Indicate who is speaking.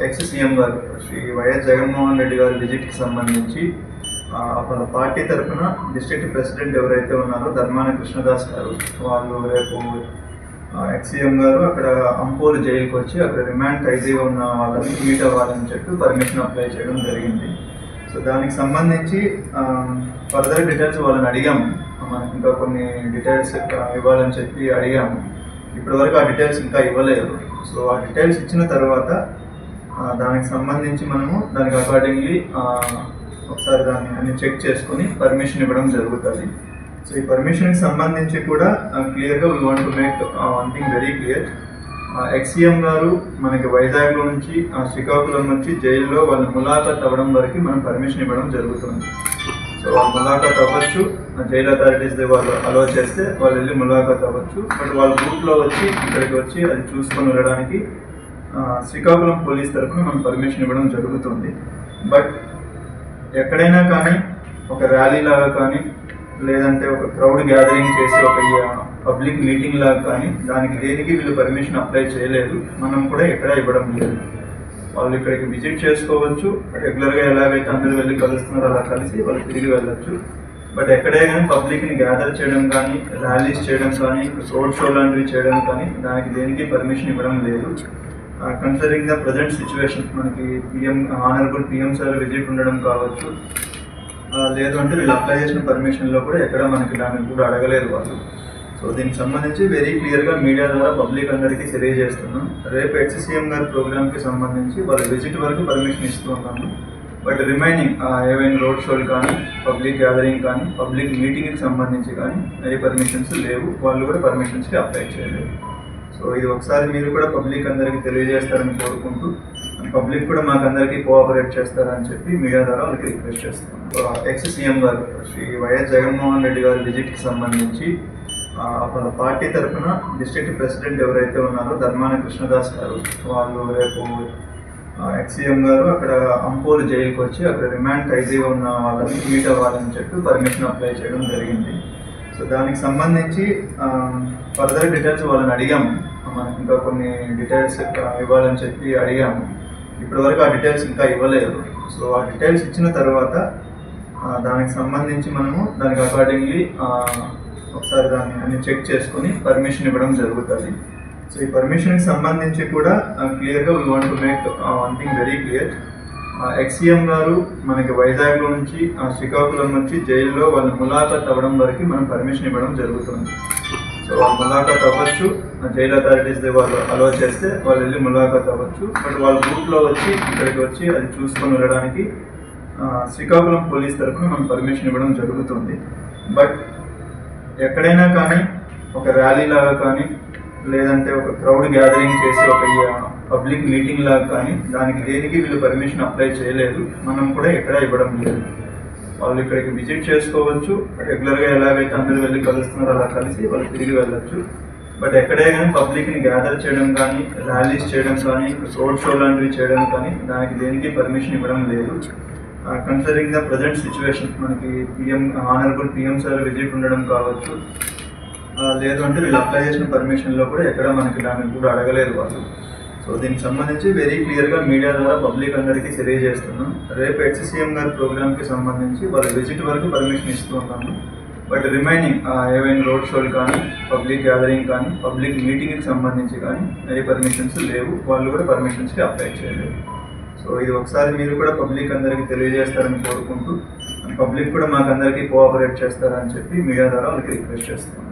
Speaker 1: Ex CM గారు Shri YS Jaganmohan Reddy గారి విజిట్కి సంబంధించి వాళ్ళ పార్టీ తరఫున డిస్ట్రిక్ట్ ప్రెసిడెంట్ ఎవరైతే ఉన్నారో ధర్మాన కృష్ణదాస్ గారు వాళ్ళు రేపు ఎక్స్ సీఎం గారు అక్కడ అంపోలు జైలుకి వచ్చి అక్కడ రిమాండ్ ఖైదీగా ఉన్న వాళ్ళని మీట్ అవ్వాలని చెప్పి పర్మిషన్ అప్లై చేయడం జరిగింది. సో దానికి సంబంధించి ఫర్దర్ డీటెయిల్స్ వాళ్ళని అడిగాము. మనకి ఇంకా కొన్ని డీటెయిల్స్ ఇవ్వాలని చెప్పి అడిగాము. ఇప్పటివరకు ఆ డీటెయిల్స్ ఇంకా ఇవ్వలేదు. సో ఆ డీటెయిల్స్ ఇచ్చిన తర్వాత దానికి సంబంధించి మనము దానికి అకార్డింగ్లీ ఒకసారి దాన్ని అన్ని చెక్ చేసుకొని పర్మిషన్ ఇవ్వడం జరుగుతుంది. సో ఈ పర్మిషన్కి సంబంధించి కూడా క్లియర్గా we want to make one thing very clear. Ex-CM గారు మనకి వైజాగ్లో నుంచి శ్రీకాకుళం నుంచి జైల్లో వాళ్ళు ములాఖాత్ అవ్వడం వరకు మనం పర్మిషన్ ఇవ్వడం జరుగుతుంది. సో వాళ్ళు ములాఖాత్ అవ్వచ్చు, జైల్ అథారిటీస్ వాళ్ళు అలో చేస్తే వాళ్ళు వెళ్ళి ములాఖాత్ అవ్వచ్చు. బట్ వాళ్ళ గ్రూప్లో వచ్చి ఇక్కడికి వచ్చి అది చూసుకొని వెళ్ళడానికి శ్రీకాకుళం పోలీస్ తరఫున మనం పర్మిషన్ ఇవ్వడం జరుగుతుంది. బట్ ఎక్కడైనా కానీ ఒక ర్యాలీ లాగా కానీ లేదంటే ఒక క్రౌడ్ గ్యాదరింగ్ చేసి ఒక పబ్లిక్ మీటింగ్ లాగా కానీ దానికి దేనికి వీళ్ళు పర్మిషన్ అప్లై చేయలేదు. మనం కూడా ఎక్కడ ఇవ్వడం లేదు. వాళ్ళు ఇక్కడికి విజిట్ చేసుకోవచ్చు, రెగ్యులర్గా ఎలాగైతే అందరూ వెళ్ళి కలుస్తున్నారో అలా కలిసి వాళ్ళు తిరిగి వెళ్ళచ్చు. బట్ ఎక్కడైనా కానీ పబ్లిక్ని గ్యాదర్ చేయడం కానీ ర్యాలీస్ చేయడం కానీ రోడ్ షో లాంటివి చేయడం కానీ దానికి దేనికి పర్మిషన్ ఇవ్వడం లేదు. కన్సిడరింగ్ ద ప్రజెంట్ సిచ్యువేషన్ మనకి ఆనరబుల్ పిఎం సార్ విజిట్ ఉండడం కావచ్చు, లేదు అంటే వీళ్ళు అప్లై చేసిన పర్మిషన్లో కూడా ఎక్కడ మనకి దానికి కూడా అడగలేదు వాళ్ళు. సో దీనికి సంబంధించి వెరీ క్లియర్గా మీడియా ద్వారా పబ్లిక్ అందరికీ తెలియజేస్తున్నాం. రేపు ఎక్స్ సీఎం గారి ప్రోగ్రామ్కి సంబంధించి వాళ్ళ విజిట్ వరకు పర్మిషన్ ఇస్తూ ఉన్నాము. బట్ రిమైనింగ్ ఏవైనా రోడ్ షోలు కానీ పబ్లిక్ గ్యాదరింగ్ కానీ పబ్లిక్ మీటింగ్కి సంబంధించి కానీ ఏ పర్మిషన్స్ లేవు. వాళ్ళు కూడా పర్మిషన్స్కి అప్లై చేయలేదు. సో ఇది ఒకసారి మీరు కూడా పబ్లిక్ అందరికీ తెలియజేస్తారని కోరుకుంటూ పబ్లిక్ కూడా మాకు అందరికీ కోఆపరేట్ చేస్తారని చెప్పి మీడియా ద్వారా వాళ్ళకి రిక్వెస్ట్ చేస్తున్నాం. ఎక్స్ సీఎం గారు శ్రీ వైఎస్ జగన్మోహన్ రెడ్డి గారి విజిట్కి సంబంధించి వాళ్ళ పార్టీ తరఫున డిస్ట్రిక్ట్ ప్రెసిడెంట్ ఎవరైతే ఉన్నారో ధర్మాన కృష్ణదాస్ గారు వాళ్ళు రేపు ఎక్స్ సీఎం గారు అక్కడ అంపోలు జైలుకి వచ్చి అక్కడ రిమాండ్ ఖైదీగా ఉన్న వాళ్ళని మీట్ అవ్వాలని చెప్పి పర్మిషన్ అప్లై చేయడం జరిగింది. సో దానికి సంబంధించి ఫర్దర్ డీటెయిల్స్ వాళ్ళని అడిగాము. మనకి ఇంకా కొన్ని డీటెయిల్స్ ఇవ్వాలని చెప్పి అడిగాము. ఇప్పటివరకు ఆ డీటెయిల్స్ ఇంకా ఇవ్వలేదు. సో ఆ డీటెయిల్స్ ఇచ్చిన తర్వాత దానికి సంబంధించి మనము దానికి అకార్డింగ్లీ ఒకసారి దాన్ని అన్ని చెక్ చేసుకొని పర్మిషన్ ఇవ్వడం జరుగుతుంది. సో ఈ పర్మిషన్కి సంబంధించి కూడా క్లియర్గా we want to make one thing very clear. Ex-CM గారు మనకి వైజాగ్లో నుంచి శ్రీకాకుళం నుంచి జైల్లో వాళ్ళు ములాఖాత్ అవ్వడం వరకు మనం పర్మిషన్ ఇవ్వడం జరుగుతుంది. సో వాళ్ళు ములాఖాత్ అవ్వచ్చు, జైల్ అథారిటీస్ వాళ్ళు అలో చేస్తే వాళ్ళు వెళ్ళి ములాఖాత్ అవ్వచ్చు. బట్ వాళ్ళ గ్రూప్లో వచ్చి ఇక్కడికి వచ్చి అది చూసుకొని వెళ్ళడానికి శ్రీకాకుళం పోలీస్ తరఫున మనం పర్మిషన్ ఇవ్వడం జరుగుతుంది. బట్ ఎక్కడైనా కానీ ఒక ర్యాలీ లాగా కానీ లేదంటే ఒక క్రౌడ్ గ్యాదరింగ్ చేసి ఒక పబ్లిక్ మీటింగ్ లాగా కానీ దానికి దేనికి వీళ్ళు పర్మిషన్ అప్లై చేయలేదు. మనం కూడా ఎక్కడ ఇవ్వడం లేదు. వాళ్ళు ఇక్కడికి విజిట్ చేసుకోవచ్చు, రెగ్యులర్గా ఎలాగైతే అందరూ వెళ్ళి కలుస్తున్నారో అలా కలిసి వాళ్ళు తిరిగి వెళ్ళచ్చు. బట్ ఎక్కడైనా కానీ పబ్లిక్ని గ్యాదర్ చేయడం కానీ ర్యాలీస్ చేయడం కానీ రోడ్ షో లాంటివి చేయడం కానీ దానికి దేనికి పర్మిషన్ ఇవ్వడం లేదు. కన్సిడరింగ్ ద ప్రజెంట్ సిచ్యువేషన్ మనకి ఆనరబుల్ పిఎం సార్ విజిట్ ఉండడం కావచ్చు, లేదు అంటే వీళ్ళు అప్లై చేసిన పర్మిషన్లో కూడా ఎక్కడ మనకి దానికి కూడా అడగలేదు వాళ్ళు. సో దీనికి సంబంధించి వెరీ క్లియర్గా మీడియా ద్వారా పబ్లిక్ అందరికీ తెలియజేస్తున్నాం. రేపు ఎక్స్ సీఎం గారి ప్రోగ్రామ్కి సంబంధించి వాళ్ళ విజిట్ వరకు పర్మిషన్ ఇస్తూ ఉన్నాము. బట్ రిమైనింగ్ ఏవైనా రోడ్ షోలు కానీ పబ్లిక్ గ్యాదరింగ్ కానీ పబ్లిక్ మీటింగ్కి సంబంధించి కానీ ఏ పర్మిషన్స్ లేవు. వాళ్ళు కూడా పర్మిషన్స్కి అప్లై చేయలేదు. సో ఇది ఒకసారి మీరు కూడా పబ్లిక్ అందరికీ తెలియజేస్తారని కోరుకుంటూ పబ్లిక్ కూడా మాకు అందరికీ కోఆపరేట్ చేస్తారని చెప్పి మీడియా ద్వారా వాళ్ళకి రిక్వెస్ట్ చేస్తున్నాం.